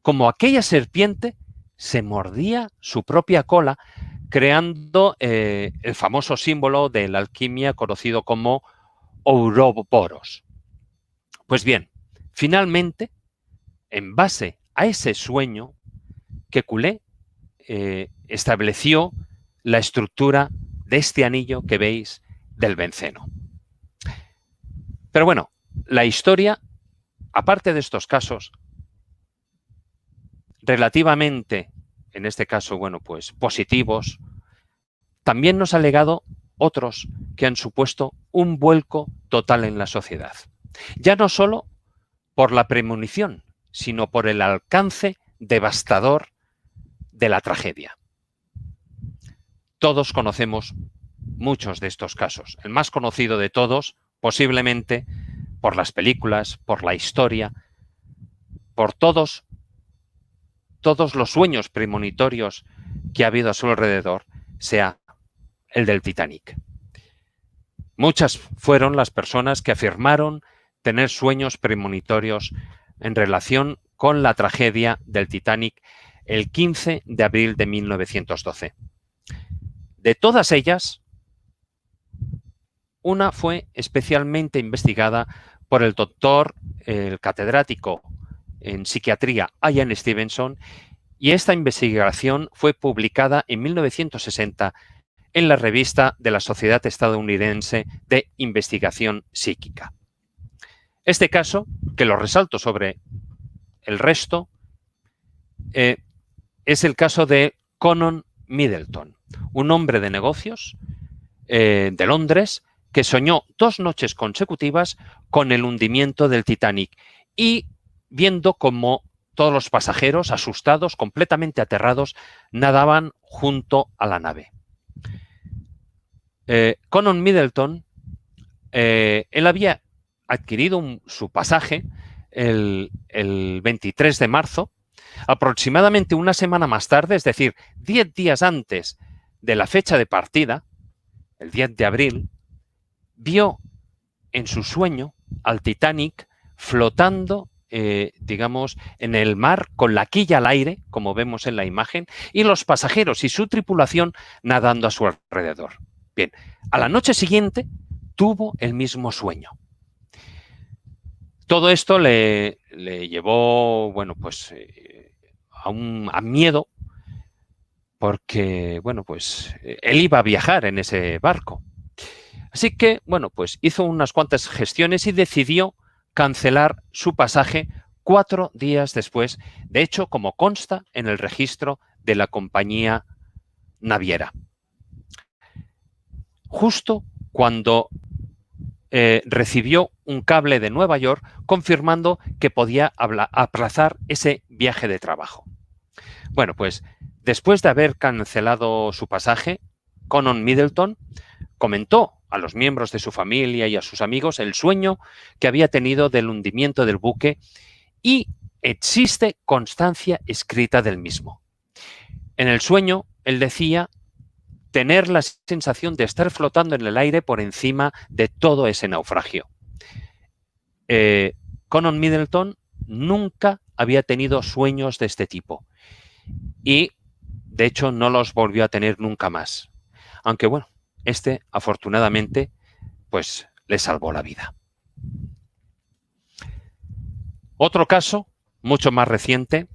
como aquella serpiente se mordía su propia cola, creando el famoso símbolo de la alquimia conocido como ouroboros. Pues bien, finalmente, en base a ese sueño, Kekulé estableció la estructura de este anillo que veis del benceno. Pero bueno, la historia, aparte de estos casos, relativamente, en este caso, bueno, pues positivos, también nos ha legado otros que han supuesto un vuelco total en la sociedad. Ya no solo por la premonición, sino por el alcance devastador de la tragedia. Todos conocemos muchos de estos casos. El más conocido de todos, posiblemente por las películas, por la historia, por todos los sueños premonitorios que ha habido a su alrededor, sea el del Titanic. Muchas fueron las personas que afirmaron tener sueños premonitorios en relación con la tragedia del Titanic el 15 de abril de 1912. De todas ellas, una fue especialmente investigada por el doctor, el catedrático en psiquiatría Ian Stevenson, y esta investigación fue publicada en 1960 en la revista de la Sociedad Estadounidense de Investigación Psíquica. Este caso, que lo resalto sobre el resto, es el caso de Conon Middleton, un hombre de negocios de Londres que soñó 2 noches consecutivas con el hundimiento del Titanic y viendo cómo todos los pasajeros, asustados, completamente aterrados, nadaban junto a la nave. Conon Middleton, él había adquirido su pasaje el 23 de marzo, aproximadamente una semana más tarde, es decir, 10 días antes de la fecha de partida, el 10 de abril, vio en su sueño al Titanic flotando, digamos, en el mar con la quilla al aire, como vemos en la imagen, y los pasajeros y su tripulación nadando a su alrededor. Bien, a la noche siguiente tuvo el mismo sueño. Todo esto le llevó, bueno, pues a miedo, porque, bueno, pues él iba a viajar en ese barco. Así que, bueno, pues hizo unas cuantas gestiones y decidió cancelar su pasaje 4 días después. De hecho, como consta en el registro de la compañía naviera. Justo cuando recibió un cable de Nueva York confirmando que podía aplazar ese viaje de trabajo. Bueno, pues después de haber cancelado su pasaje, Conon Middleton comentó a los miembros de su familia y a sus amigos el sueño que había tenido del hundimiento del buque y existe constancia escrita del mismo. En el sueño, él decía tener la sensación de estar flotando en el aire por encima de todo ese naufragio. Conon Middleton nunca había tenido sueños de este tipo y, de hecho, no los volvió a tener nunca más. Aunque, bueno, afortunadamente, pues le salvó la vida. Otro caso, mucho más reciente,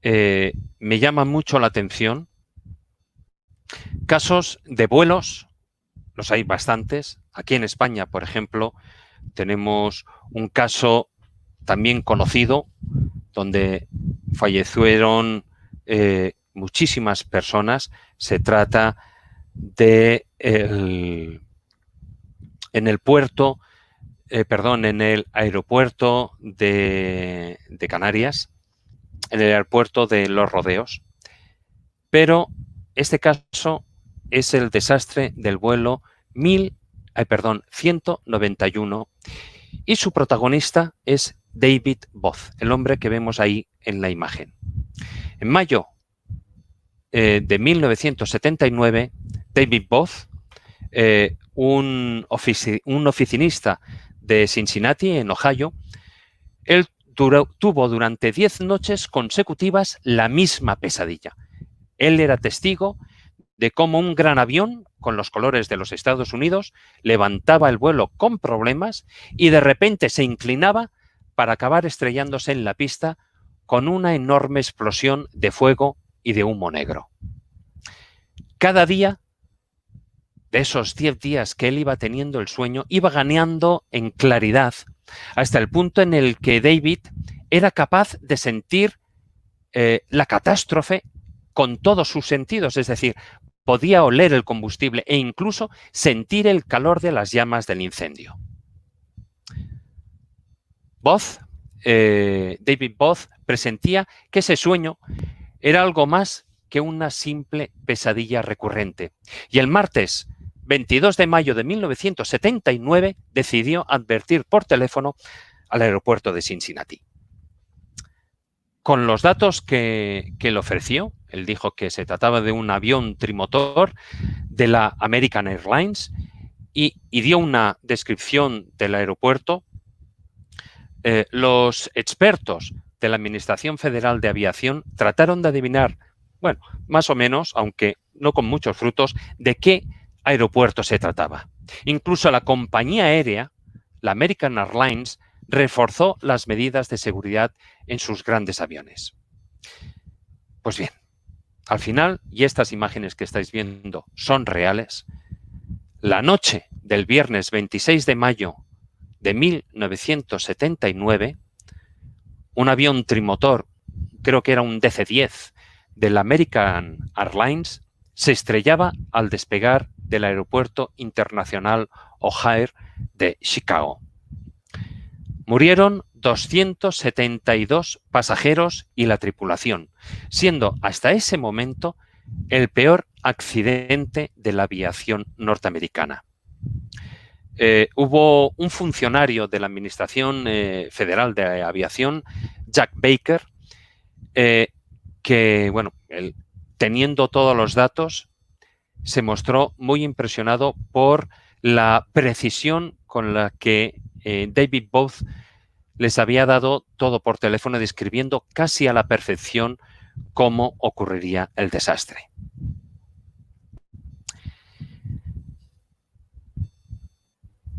me llama mucho la atención. Casos de vuelos, los hay bastantes. Aquí en España, por ejemplo, tenemos un caso también conocido donde fallecieron muchísimas personas. Se trata de en el aeropuerto de Canarias, en el aeropuerto de Los Rodeos. Pero este caso es el desastre del vuelo 191 y su protagonista es David Both, el hombre que vemos ahí en la imagen. En mayo de 1979, David Both, un oficinista de Cincinnati, en Ohio, él tuvo durante 10 noches consecutivas la misma pesadilla. Él era testigo de cómo un gran avión con los colores de los Estados Unidos levantaba el vuelo con problemas y de repente se inclinaba para acabar estrellándose en la pista con una enorme explosión de fuego y de humo negro. Cada día de esos 10 días que él iba teniendo el sueño, iba ganando en claridad hasta el punto en el que David era capaz de sentir la catástrofe con todos sus sentidos, es decir, podía oler el combustible e incluso sentir el calor de las llamas del incendio. David Both presentía que ese sueño era algo más que una simple pesadilla recurrente. Y el martes 22 de mayo de 1979 decidió advertir por teléfono al aeropuerto de Cincinnati. Con los datos que le ofreció, él dijo que se trataba de un avión trimotor de la American Airlines y dio una descripción del aeropuerto. Los expertos de la Administración Federal de Aviación trataron de adivinar, bueno, más o menos, aunque no con muchos frutos, de qué aeropuerto se trataba. Incluso la compañía aérea, la American Airlines, reforzó las medidas de seguridad en sus grandes aviones. Pues bien, al final, y estas imágenes que estáis viendo son reales, la noche del viernes 26 de mayo de 1979, un avión trimotor, creo que era un DC-10 de la American Airlines, se estrellaba al despegar del Aeropuerto Internacional O'Hare de Chicago. Murieron 272 pasajeros y la tripulación, siendo hasta ese momento el peor accidente de la aviación norteamericana. Hubo un funcionario de la Administración Federal de Aviación, Jack Baker, que, bueno, él, teniendo todos los datos, se mostró muy impresionado por la precisión con la que David Both les había dado todo por teléfono, describiendo casi a la perfección cómo ocurriría el desastre.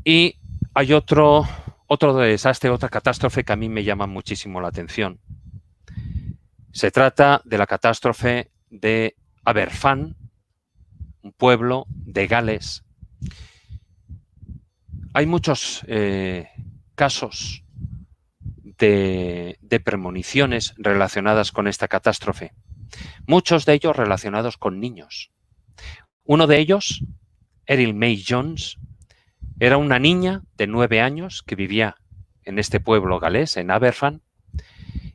Y hay otro desastre, otra catástrofe que a mí me llama muchísimo la atención. Se trata de la catástrofe de Aberfan, un pueblo de Gales. Hay muchos casos de premoniciones relacionadas con esta catástrofe. muchos de ellos relacionados con niños. Uno de ellos, Erin May Jones, era una niña de 9 años que vivía en este pueblo galés, en Aberfan,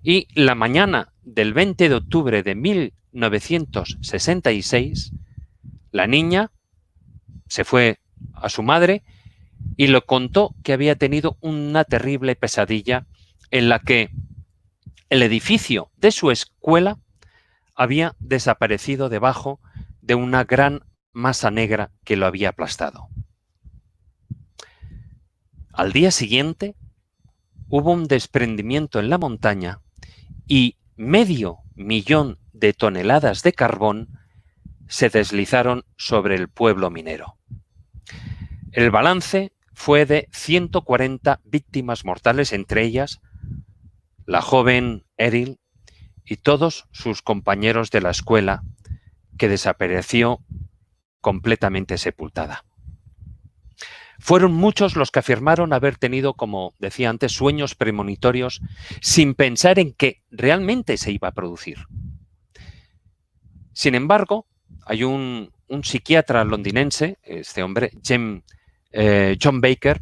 y la mañana del 20 de octubre de 1966, la niña se fue a su madre y le contó que había tenido una terrible pesadilla en la que el edificio de su escuela había desaparecido debajo de una gran masa negra que lo había aplastado. Al día siguiente hubo un desprendimiento en la montaña y 500.000 de toneladas de carbón se deslizaron sobre el pueblo minero. El balance fue de 140 víctimas mortales, entre ellas la joven Erin y todos sus compañeros de la escuela, que desapareció completamente sepultada. Fueron muchos los que afirmaron haber tenido, como decía antes, sueños premonitorios sin pensar en que realmente se iba a producir. Sin embargo, hay un psiquiatra londinense, este hombre, John Baker,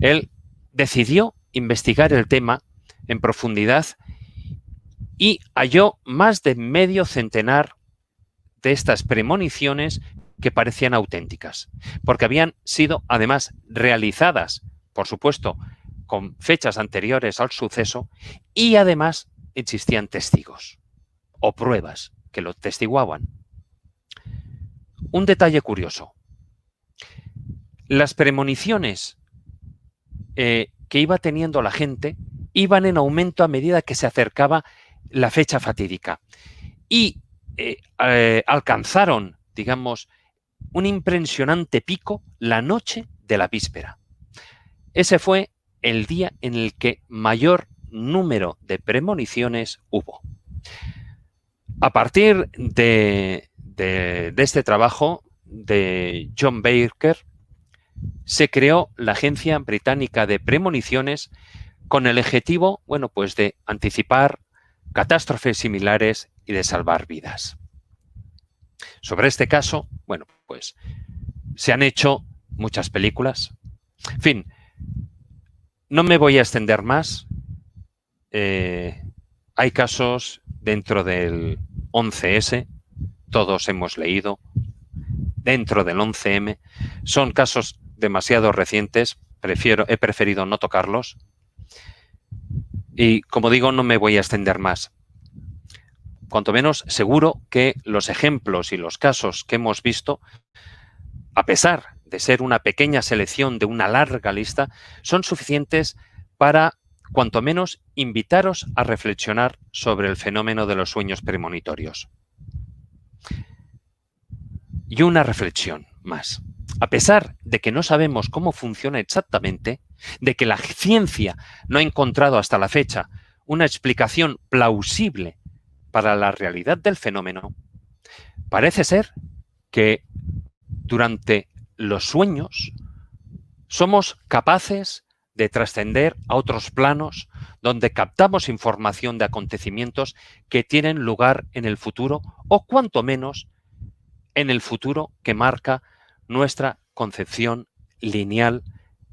él decidió investigar el tema en profundidad y halló más de medio centenar de estas premoniciones que parecían auténticas, porque habían sido además realizadas, por supuesto, con fechas anteriores al suceso, y además existían testigos o pruebas que lo testiguaban. Un detalle curioso: las premoniciones que iba teniendo la gente iban en aumento a medida que se acercaba la fecha fatídica y alcanzaron, digamos, un impresionante pico la noche de la víspera. Ese fue el día en el que mayor número de premoniciones hubo. A partir de este trabajo de John Baker, se creó la Agencia Británica de Premoniciones con el objetivo, bueno, pues de anticipar catástrofes similares y de salvar vidas. Sobre este caso, bueno, pues se han hecho muchas películas. En fin, no me voy a extender más. Hay casos dentro del 11S, todos hemos leído, dentro del 11M. Son casos demasiado recientes, he preferido no tocarlos. Y como digo, no me voy a extender más. Cuanto menos seguro que los ejemplos y los casos que hemos visto, a pesar de ser una pequeña selección de una larga lista, son suficientes para, cuanto menos, invitaros a reflexionar sobre el fenómeno de los sueños premonitorios. Y una reflexión más. A pesar de que no sabemos cómo funciona exactamente, de que la ciencia no ha encontrado hasta la fecha una explicación plausible para la realidad del fenómeno, parece ser que durante los sueños somos capaces de trascender a otros planos donde captamos información de acontecimientos que tienen lugar en el futuro o cuanto menos en el futuro que marca nuestra concepción lineal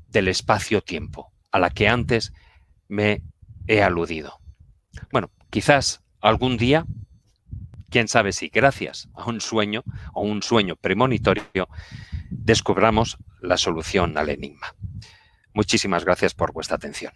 del espacio-tiempo, a la que antes me he aludido. Bueno, quizás algún día, quién sabe si gracias a un sueño o un sueño premonitorio, descubramos la solución al enigma. Muchísimas gracias por vuestra atención.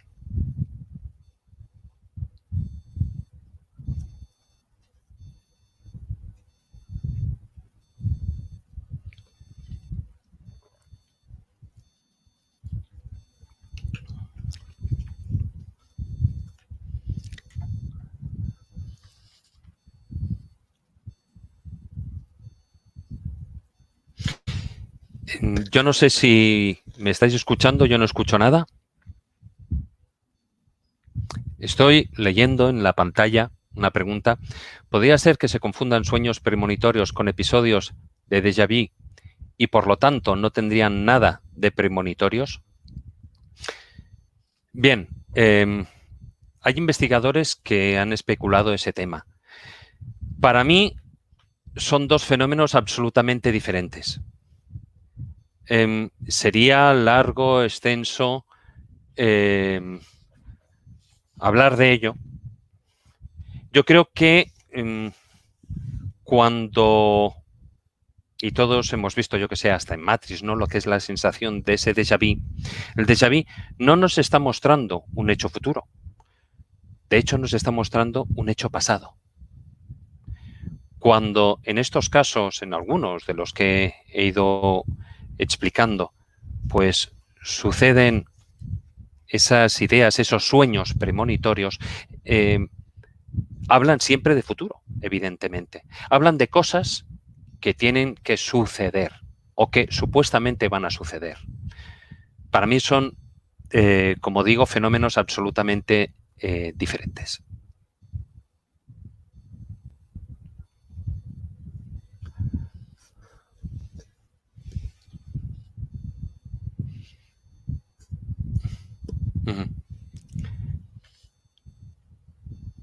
Yo no sé si me estáis escuchando, yo no escucho nada. Estoy leyendo en la pantalla una pregunta. ¿Podría ser que se confundan sueños premonitorios con episodios de déjà vu y por lo tanto no tendrían nada de premonitorios? Bien, hay investigadores que han especulado ese tema. Para mí son dos fenómenos absolutamente diferentes. Sería largo, extenso, hablar de ello. Yo creo que cuando, y todos hemos visto, yo que sé, hasta en Matrix, ¿no? Lo que es la sensación de ese déjà vu. El déjà vu no nos está mostrando un hecho futuro. De hecho, nos está mostrando un hecho pasado. Cuando en estos casos, en algunos de los que he ido explicando, pues suceden esas ideas, esos sueños premonitorios, hablan siempre de futuro, evidentemente. Hablan de cosas que tienen que suceder o que supuestamente van a suceder. Para mí son, como digo, fenómenos absolutamente diferentes.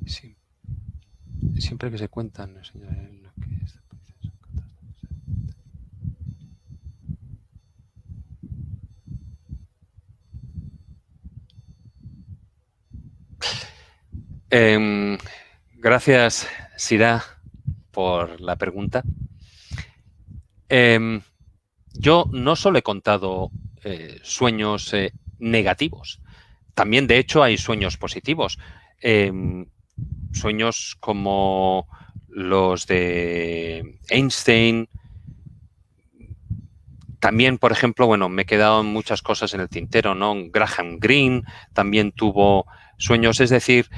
Sí. Siempre que se cuentan, lo que es. Gracias, Sira, por la pregunta. Yo no solo he contado sueños negativos. También, de hecho, hay sueños positivos. Sueños como los de Einstein. También, por ejemplo, bueno, me he quedado en muchas cosas en el tintero, ¿no? Graham Greene también tuvo sueños. Es decir,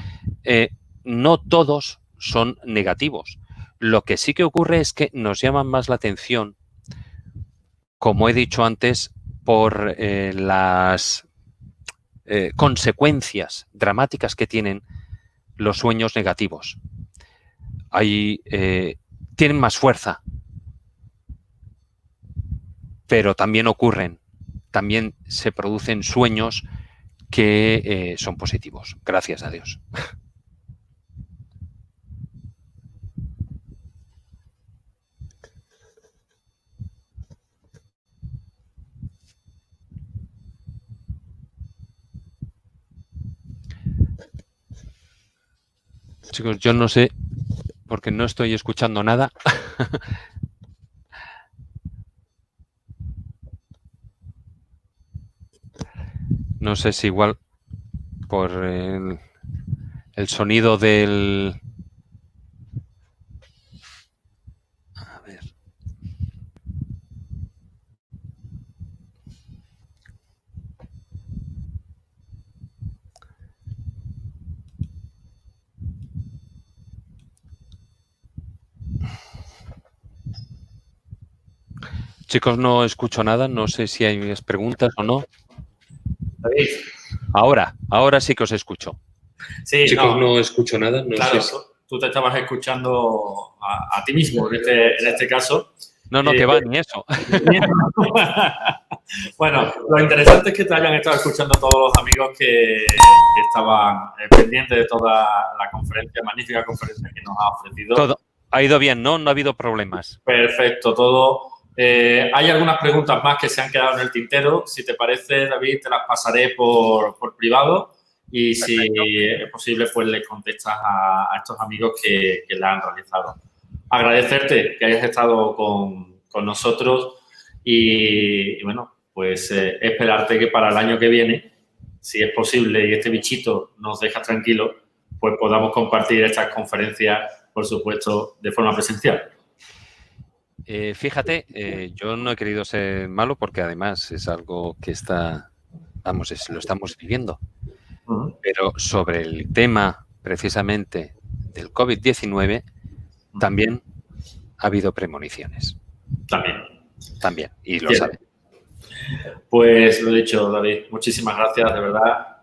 no todos son negativos. Lo que sí que ocurre es que nos llaman más la atención, como he dicho antes, por las consecuencias dramáticas que tienen los sueños negativos. Tienen más fuerza, pero también ocurren, también se producen sueños que son positivos, gracias a Dios. Chicos, yo no sé, porque no estoy escuchando nada. No sé si igual por el sonido del... A ver. Chicos, no escucho nada. No sé si hay preguntas o no. David. Ahora sí que os escucho. Sí, chicos, no escucho nada. No claro, sé. tú te estabas escuchando a ti mismo en este caso. No, que va, ni eso. Bueno, lo interesante es que te hayan estado escuchando todos los amigos que estaban pendientes de toda la conferencia, magnífica conferencia que nos ha ofrecido. Todo ha ido bien, ¿no? No ha habido problemas. Perfecto, todo. Hay algunas preguntas más que se han quedado en el tintero. Si te parece, David, te las pasaré por privado y si es posible, pues le contestas a estos amigos que la han realizado. Agradecerte que hayas estado con nosotros y bueno, pues esperarte que para el año que viene, si es posible y este bichito nos deja tranquilos, pues podamos compartir estas conferencias, por supuesto, de forma presencial. Fíjate, yo no he querido ser malo porque además es algo que lo estamos viviendo. Pero sobre el tema precisamente del COVID-19 también ha habido premoniciones. También, y lo saben. Pues lo dicho, David, muchísimas gracias, de verdad.